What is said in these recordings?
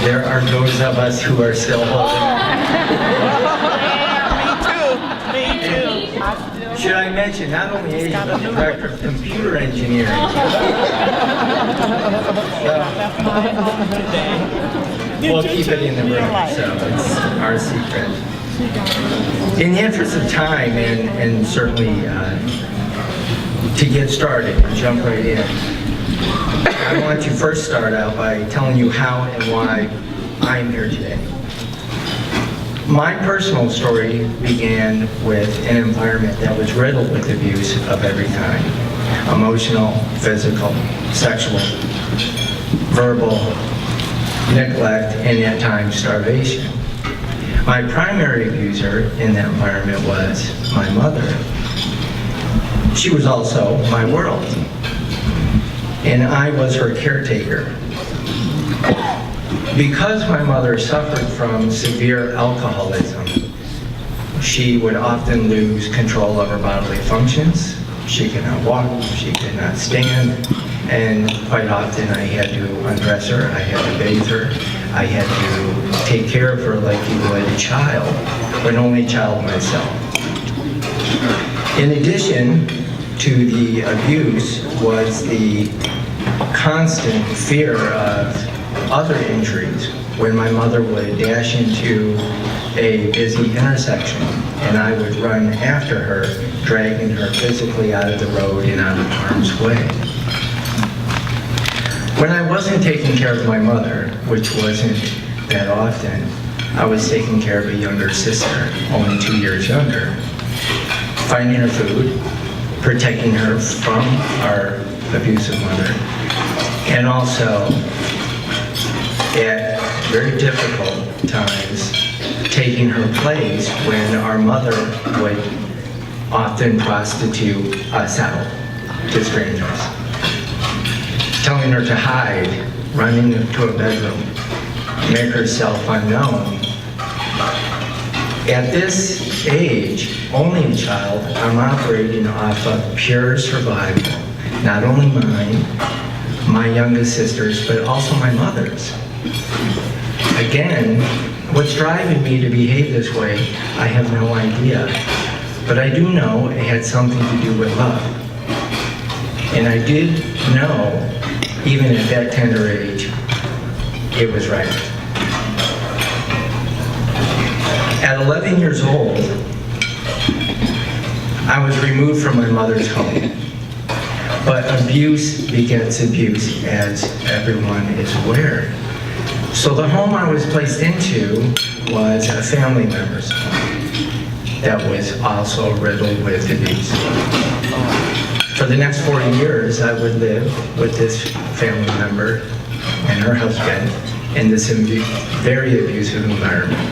there are those of us who are still holding. Me too. Should I mention not only Asia, but the director of computer engineering? We'll keep it in the room, so it's our secret. In the interest of time, and certainly to get started and jump right in, I want to first start out by telling you how and why I'm here today. My personal story began with an environment that was riddled with abuse of every kind: emotional, physical, sexual, verbal, neglect, and at times starvation. My primary abuser in that environment was my mother. She was also my world, and I was her caretaker. Because my mother suffered from severe alcoholism, she would often lose control of her bodily functions. She could not walk, she could not stand, and quite often I had to undress her, I had to bathe her, I had to take care of her like you would a child, an only child myself. In addition to the abuse was the constant fear of other injuries when my mother would dash into a busy intersection and I would run after her, dragging her physically out of the road and out of harm's way. When I wasn't taking care of my mother, which wasn't that often, I was taking care of a younger sister, only 2 years younger, finding her food, protecting her from our abusive mother, and also at very difficult times, taking her place when our mother would often prostitute us out to strangers. Telling her to hide, running to a bedroom, make herself unknown. At this age, only a child, I'm operating off of pure survival, not only mine, my youngest sister's, but also my mother's. Again, what's driving me to behave this way, I have no idea. But I do know it had something to do with love. And I did know, even at that tender age, it was right. At 11 years old, I was removed from my mother's home. But abuse begets abuse, as everyone is aware. So the home I was placed into was a family member's home that was also riddled with abuse. For the next 40 years, I would live with this family member and her husband in this very abusive environment.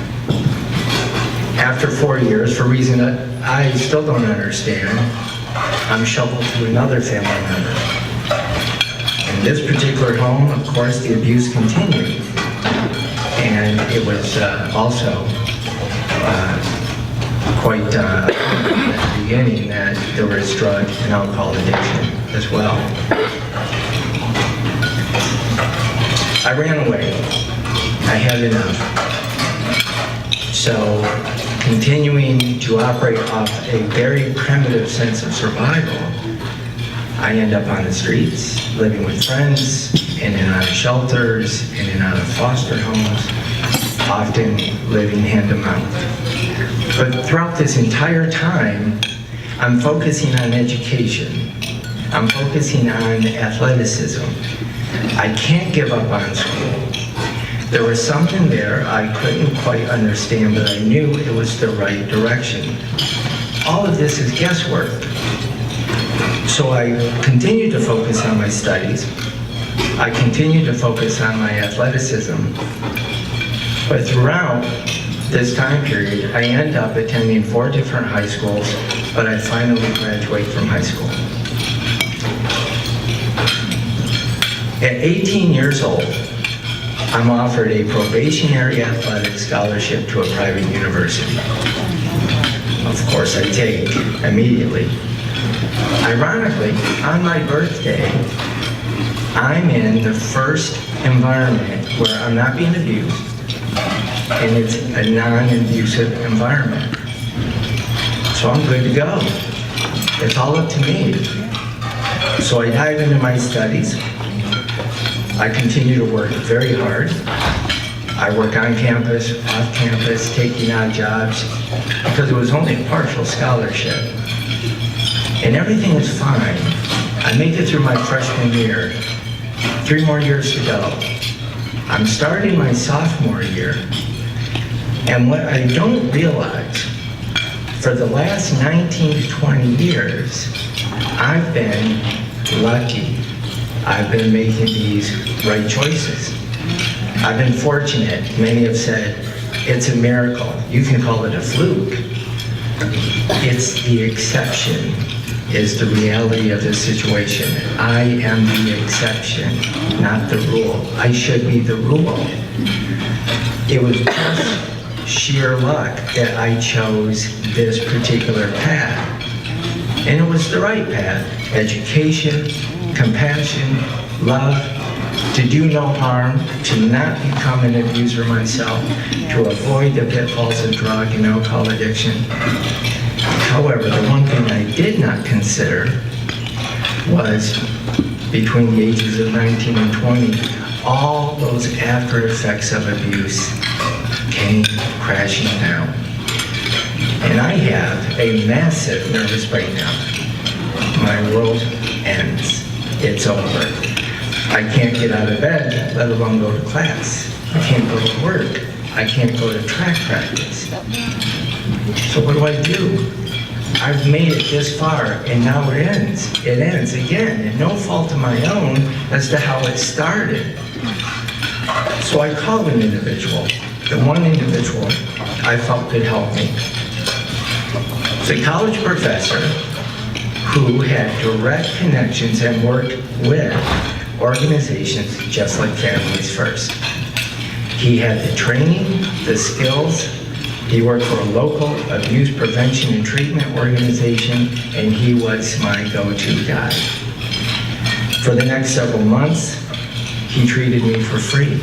After 4 years, for a reason that I still don't understand, I'm shoveled to another family member. In this particular home, of course, the abuse continued. And it was also quite at the beginning that there was drug and alcohol addiction as well. I ran away. I had enough. So, continuing to operate off a very primitive sense of survival, I end up on the streets, living with friends, in and out of shelters, in and out of foster homes, often living hand to mouth. But throughout this entire time, I'm focusing on education. I'm focusing on athleticism. I can't give up on school. There was something there I couldn't quite understand, but I knew it was the right direction. All of this is guesswork. So I continued to focus on my studies. I continued to focus on my athleticism. But throughout this time period, I ended up attending 4 different high schools, but I finally graduated from high school. At 18 years old, I'm offered a probationary athletic scholarship to a private university. Of course, I take immediately. Ironically, on my birthday, I'm in the first environment where I'm not being abused, and it's a non-abusive environment. So I'm good to go. It's all up to me. So I dive into my studies. I continue to work very hard. I work on campus, off campus, taking odd jobs, because it was only a partial scholarship. And everything is fine. I make it through my freshman year. 3 more years to go. I'm starting my sophomore year. And what I don't realize, for the last 19 to 20 years, I've been lucky. I've been making these right choices. I've been fortunate. Many have said, it's a miracle. You can call it a fluke. It's the exception, is the reality of the situation. I am the exception, not the rule. I should be the rule. It was just sheer luck that I chose this particular path. And it was the right path. Education, compassion, love, to do no harm, to not become an abuser myself, to avoid the pitfalls of drug and alcohol addiction. However, the one thing I did not consider was, between the ages of 19 and 20, all those after effects of abuse came crashing down. And I have a massive nervous breakdown. My world ends. It's over. I can't get out of bed, let alone go to class. I can't go to work. I can't go to track practice. So what do? I've made it this far, and now it ends. It ends again, and no fault of my own as to how it started. So I called an individual, the one individual I felt could help me. It's a college professor who had direct connections and worked with organizations just like Families First. He had the training, the skills. He worked for a local abuse prevention and treatment organization, and he was my go-to guy. For the next several months, he treated me for free.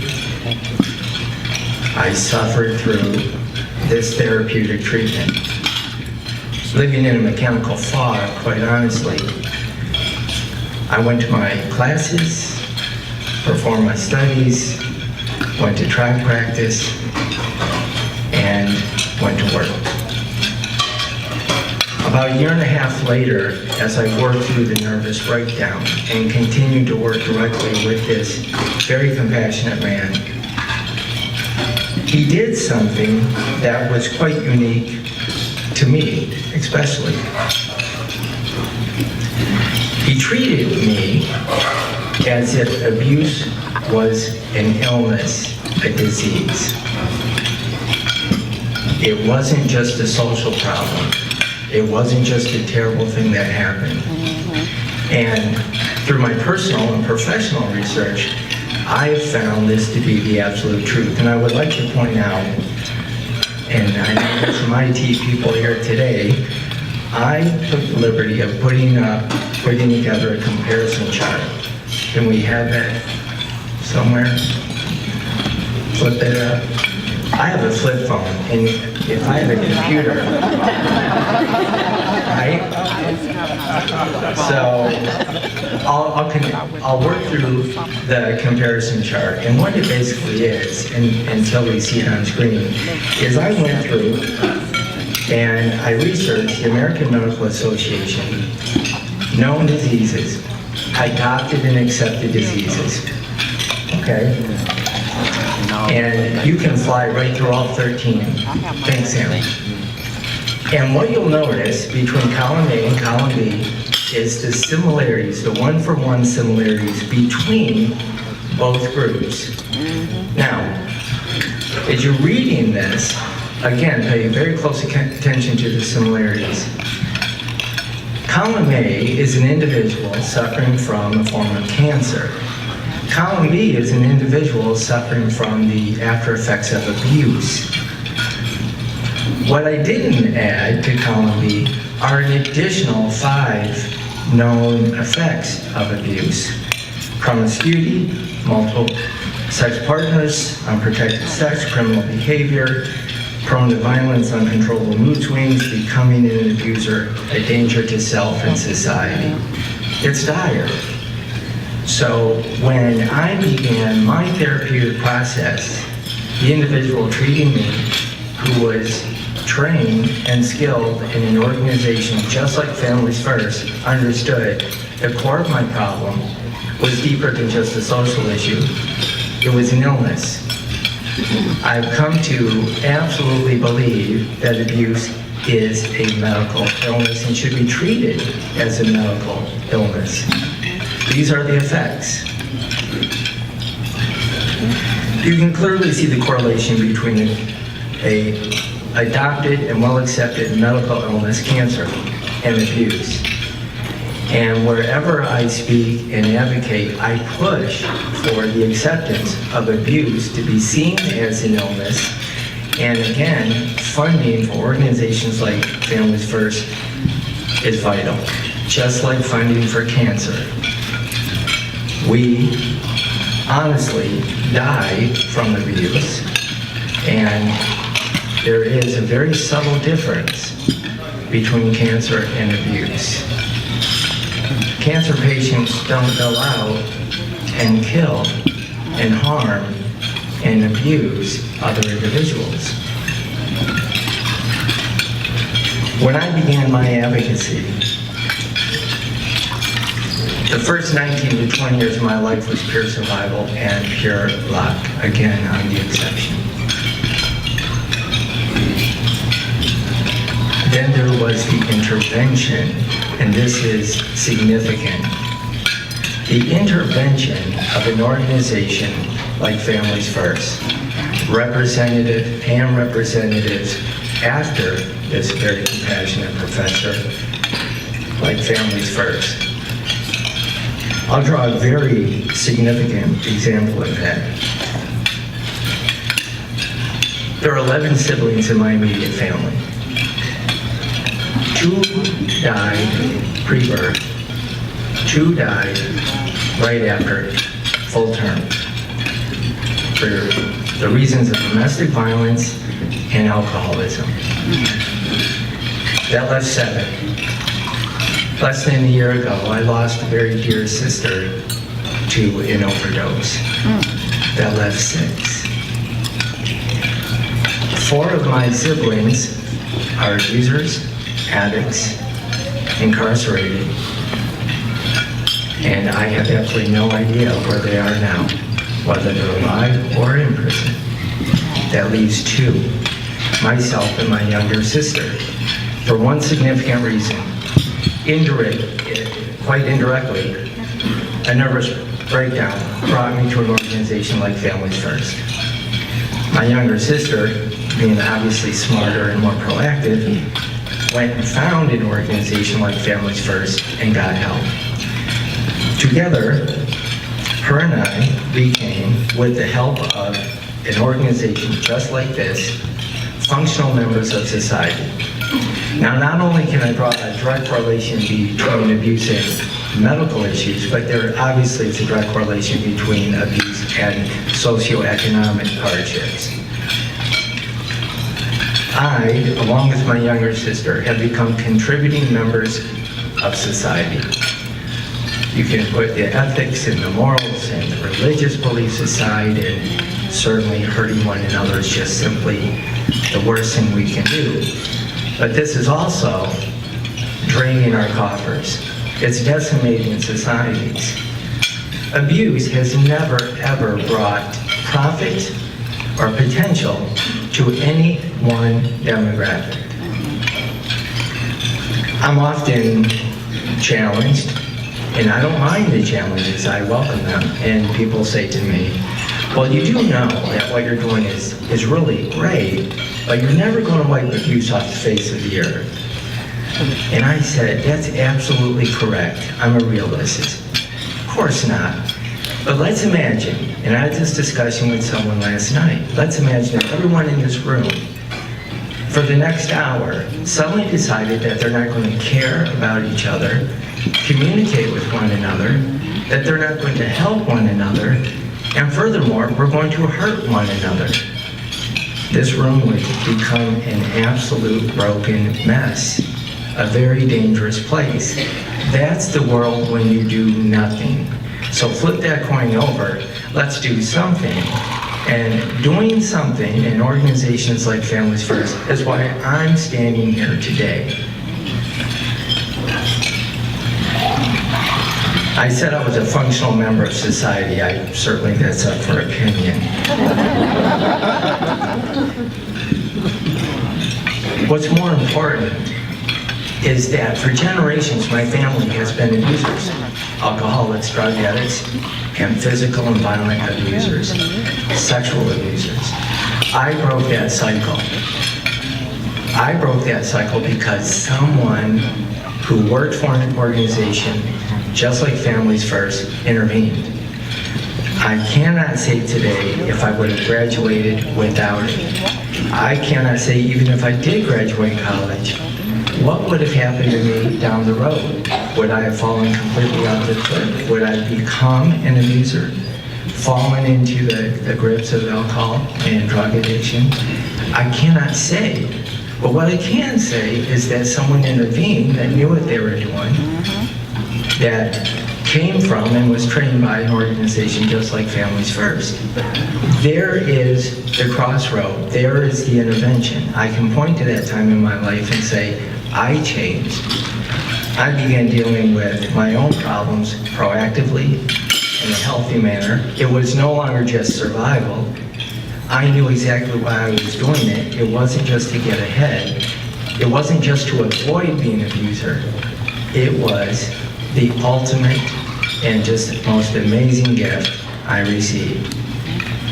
I suffered through this therapeutic treatment. Living in a mechanical fog, quite honestly. I went to my classes, performed my studies, went to track practice, and went to work. About a year and a half later, as I worked through the nervous breakdown and continued to work directly with this very compassionate man, he did something that was quite unique to me, especially. He treated me as if abuse was an illness, a disease. It wasn't just a social problem. It wasn't just a terrible thing that happened. And through my personal and professional research, I have found this to be the absolute truth. And I would like to point out, and I know there's some IT people here today, I took the liberty of putting together a comparison chart. Can we have that somewhere? Flip that up. I have a flip phone, and if I have a computer, right? So I'll work through the comparison chart, and what it basically is, until we see it on screen, is I went through and I researched the American Medical Association, known diseases, adopted and accepted diseases, okay? And you can fly right through all 13. Thanks, Sam. And what you'll notice between column A and column B is the similarities, the one-for-one similarities between both groups. Now, as you're reading this, again, pay very close attention to the similarities. Column A is an individual suffering from a form of cancer. Column B is an individual suffering from the after effects of abuse. What I didn't add to column B are an additional 5 known effects of abuse: promiscuity, multiple sex partners, unprotected sex, criminal behavior, prone to violence, uncontrollable mood swings, becoming an abuser, a danger to self and society. It's dire. So when I began my therapeutic process, the individual treating me, who was trained and skilled in an organization just like Families First, understood the core of my problem was deeper than just a social issue. It was an illness. I've come to absolutely believe that abuse is a medical illness and should be treated as a medical illness. These are the effects. You can clearly see the correlation between a adopted and well-accepted medical illness, cancer, and abuse. And wherever I speak and advocate, I push for the acceptance of abuse to be seen as an illness. And again, funding for organizations like Families First is vital, just like funding for cancer. We honestly die from abuse, and there is a very subtle difference between cancer and abuse. Cancer patients don't go out and kill and harm and abuse other individuals. When I began my advocacy, the first 19 to 20 years of my life was pure survival and pure luck. Again, I'm the exception. Then there was the intervention, and this is significant. The intervention of an organization like Families First, representative and representatives after this very compassionate professor like Families First. I'll draw a very significant example of that. There are 11 siblings in my immediate family. 2 died pre-birth. 2 died right after full term for the reasons of domestic violence and alcoholism. That left 7. Less than a year ago, I lost a very dear sister to an overdose. That left 6. 4 of my siblings are abusers, addicts, incarcerated, and I have absolutely no idea where they are now, whether they're alive or in prison. That leaves 2, myself and my younger sister, for one significant reason. Quite indirectly, a nervous breakdown brought me to an organization like Families First. My younger sister, being obviously smarter and more proactive, went and found an organization like Families First and got help. Together, her and I became, with the help of an organization just like this, functional members of society. Now, not only can I draw a direct correlation between abuse and medical issues, but there obviously is a direct correlation between abuse and socioeconomic hardships. I, along with my younger sister, have become contributing members of society. You can put the ethics and the morals and the religious beliefs aside, and certainly hurting one another is just simply the worst thing we can do. But this is also draining our coffers. It's decimating societies. Abuse has never, ever brought profit or potential to any one demographic. I'm often challenged, and I don't mind the challenges, I welcome them. And people say to me, well, you do know that what you're doing is really great, but you're never going to wipe abuse off the face of the earth. And I said, that's absolutely correct. I'm a realist. Of course not. But let's imagine, and I had this discussion with someone last night, let's imagine that everyone in this room, for the next hour, suddenly decided that they're not going to care about each other, communicate with one another, that they're not going to help one another, And furthermore, we're going to hurt one another. This room would become an absolute broken mess, a very dangerous place. That's the world when you do nothing. So flip that coin over, let's do something. And doing something in organizations like Families First is why I'm standing here today. I said I was a functional member of society. Certainly that's up for opinion. What's more important is that for generations my family has been abusers, alcoholics, drug addicts, and physical and violent abusers, sexual abusers. I broke that cycle. I broke that cycle because someone who worked for an organization just like Families First intervened. I cannot say today if I would have graduated without it. I cannot say even if I did graduate college, what would have happened to me down the road? Would I have fallen completely off the cliff? Would I become an abuser? Fallen into the grips of alcohol and drug addiction? I cannot say. But what I can say is that someone intervened that knew what they were doing, that came from and was trained by an organization just like Families First. There is the crossroad. There is the intervention. I can point to that time in my life and say, I changed. I began dealing with my own problems proactively in a healthy manner. It was no longer just survival. I knew exactly why I was doing it. It wasn't just to get ahead. It wasn't just to avoid being an abuser. It was the ultimate and just most amazing gift I received.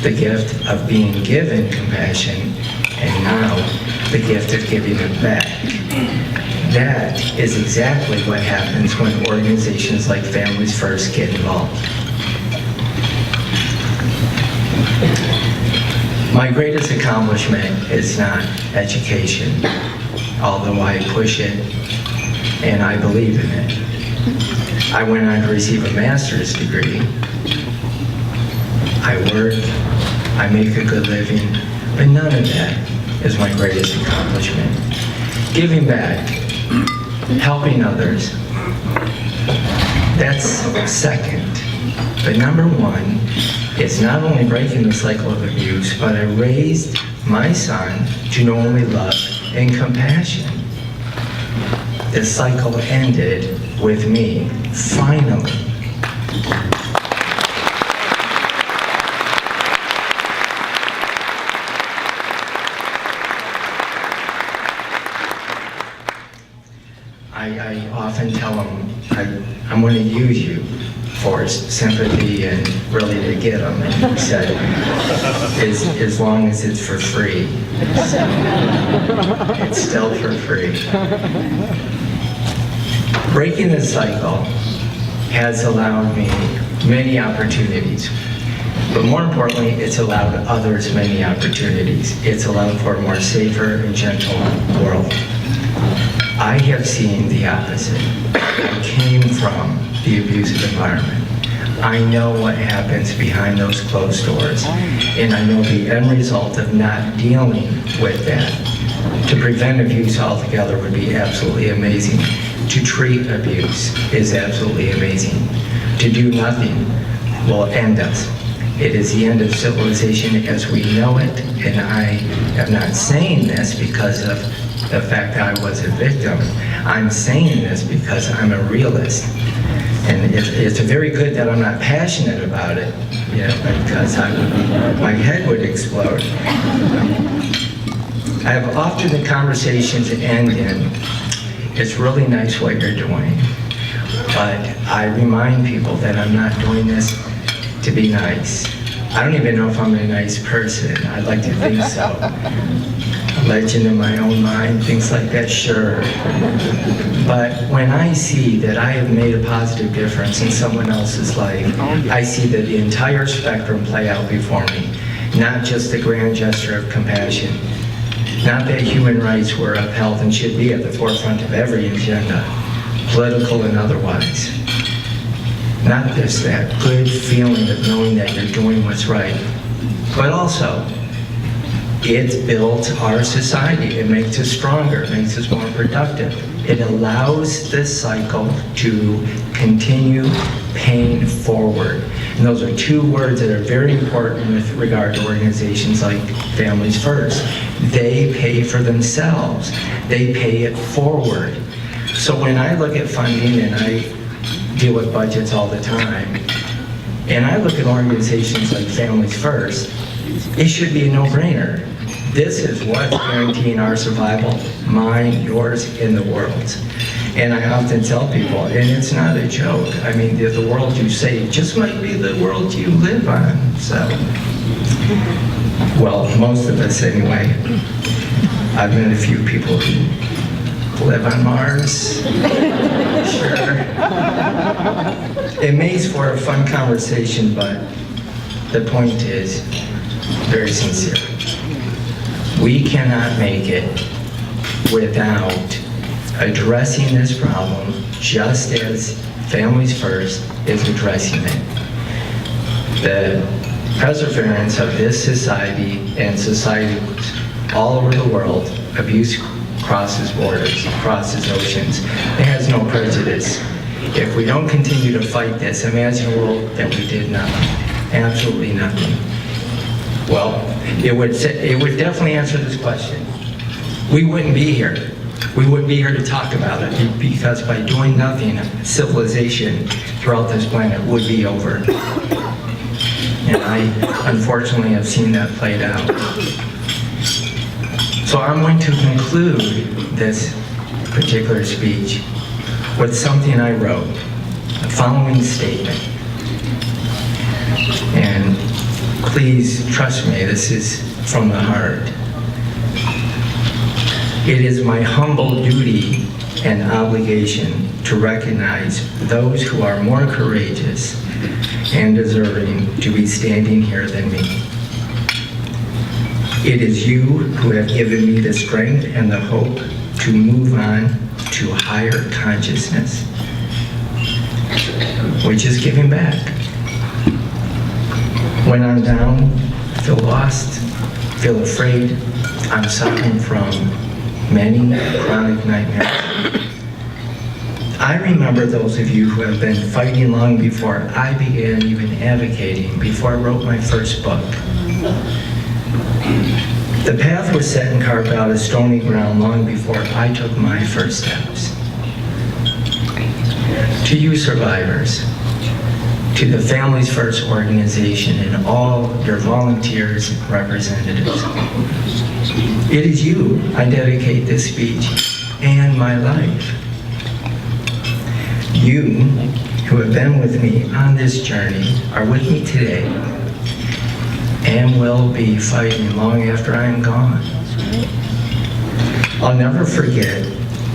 The gift of being given compassion, and now the gift of giving it back. That is exactly what happens when organizations like Families First get involved. My greatest accomplishment is not education, although I push it and I believe in it. I went on to receive a master's degree. I work, I make a good living, but none of that is my greatest accomplishment. Giving back, helping others, that's second. But number one is not only breaking the cycle of abuse, but I raised my son to know only love and compassion. The cycle ended with me, finally. I often tell him, I'm going to use you for sympathy and really to get them. And he said, as long as it's for free. So, it's still for free. Breaking the cycle has allowed me many opportunities. But more importantly, it's allowed others many opportunities. It's allowed for a more safer and gentle world. I have seen the opposite. I came from the abusive environment. I know what happens behind those closed doors, and I know the end result of not dealing with that. To prevent abuse altogether would be absolutely amazing. To treat abuse is absolutely amazing. To do nothing will end us. It is the end of civilization as we know it, and I am not saying this because of the fact that I was a victim. I'm saying this because I'm a realist. And it's very good that I'm not passionate about it, you know, because my head would explode. I have often the conversations end in, it's really nice what you're doing, but I remind people that I'm not doing this to be nice. I don't even know if I'm a nice person. I'd like to think so. A legend in my own mind, things like that, sure. But when I see that I have made a positive difference in someone else's life, I see that the entire spectrum play out before me. Not just the grand gesture of compassion. Not that human rights were upheld and should be at the forefront of every agenda, political and otherwise. Not just that good feeling of knowing that you're doing what's right, but also it builds our society. It makes us stronger, it makes us more productive. It allows this cycle to continue paying forward. And those are two words that are very important with regard to organizations like Families First. They pay for themselves. They pay it forward. So when I look at funding, and I deal with budgets all the time, and I look at organizations like Families First, it should be a no-brainer. This is what's guaranteeing our survival, mine, yours, and the world's. And I often tell people, and it's not a joke, I mean, the world you save just might be the world you live on, so. Well, most of us anyway. I've met a few people who live on Mars. Sure. It makes for a fun conversation, but the point is very sincere. We cannot make it without addressing this problem just as Families First is addressing it. The perseverance of this society and societies all over the world, abuse crosses borders, crosses oceans. It has no prejudice. If we don't continue to fight this, imagine a world that we did nothing, absolutely nothing. Well, it would definitely answer this question. We wouldn't be here. We wouldn't be here to talk about it, because by doing nothing, civilization throughout this planet would be over. And I, unfortunately, have seen that played out. So I'm going to conclude this particular speech with something I wrote, the following statement. And please trust me, this is from the heart. It is my humble duty and obligation to recognize those who are more courageous and deserving to be standing here than me. It is you who have given me the strength and the hope to move on to higher consciousness, which is giving back. When I'm down, feel lost, feel afraid, I'm suffering from many chronic nightmares. I remember those of you who have been fighting long before I began even advocating, before I wrote my first book. The path was set and carved out as stony ground long before I took my first steps. To you survivors, to the Families First organization and all your volunteers and representatives, it is you I dedicate this speech and my life. You who have been with me on this journey are with me today and will be fighting long after I am gone. I'll never forget,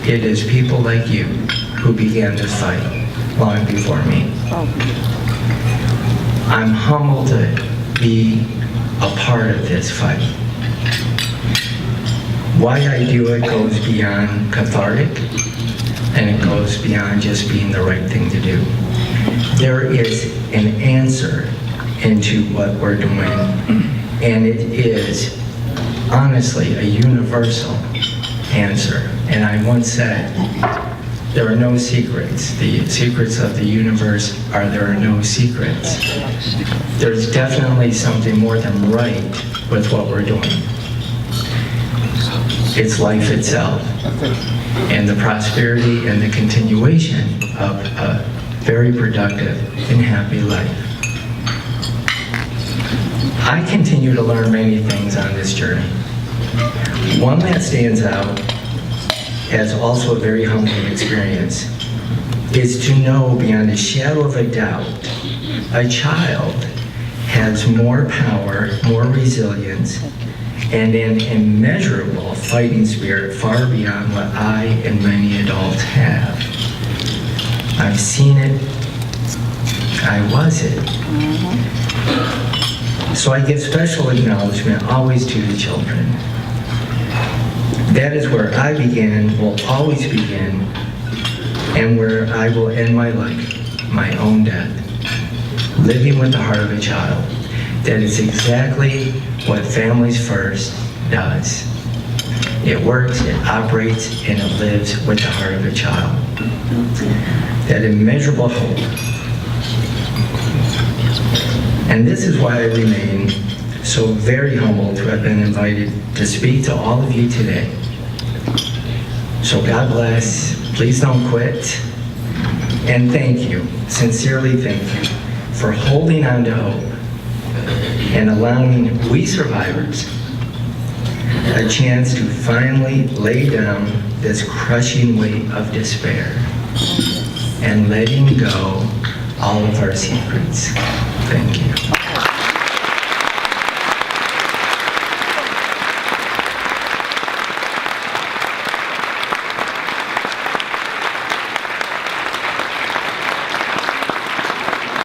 it is people like you who began this fight long before me. I'm humbled to be a part of this fight. Why I do it goes beyond cathartic, and it goes beyond just being the right thing to do. There is an answer into what we're doing, and it is honestly a universal answer. And I once said, there are no secrets. The secrets of the universe are there are no secrets. There's definitely something more than right with what we're doing. It's life itself, and the prosperity and the continuation of a very productive and happy life. I continue to learn many things on this journey. One that stands out as also a very humbling experience is to know beyond a shadow of a doubt a child has more power, more resilience, and an immeasurable fighting spirit far beyond what I and many adults have. I've seen it, I was it. So I give special acknowledgement always to the children. That is where I began, will always begin, and where I will end my life. my own death, living with the heart of a child. That is exactly what Families First does. It works, it operates, and it lives with the heart of a child. That immeasurable hope. And this is why I remain so very humbled to have been invited to speak to all of you today. So God bless, please don't quit, and thank you, sincerely thank you, for holding on to hope and allowing we survivors a chance to finally lay down this crushing weight of despair and letting go all of our secrets. Thank you.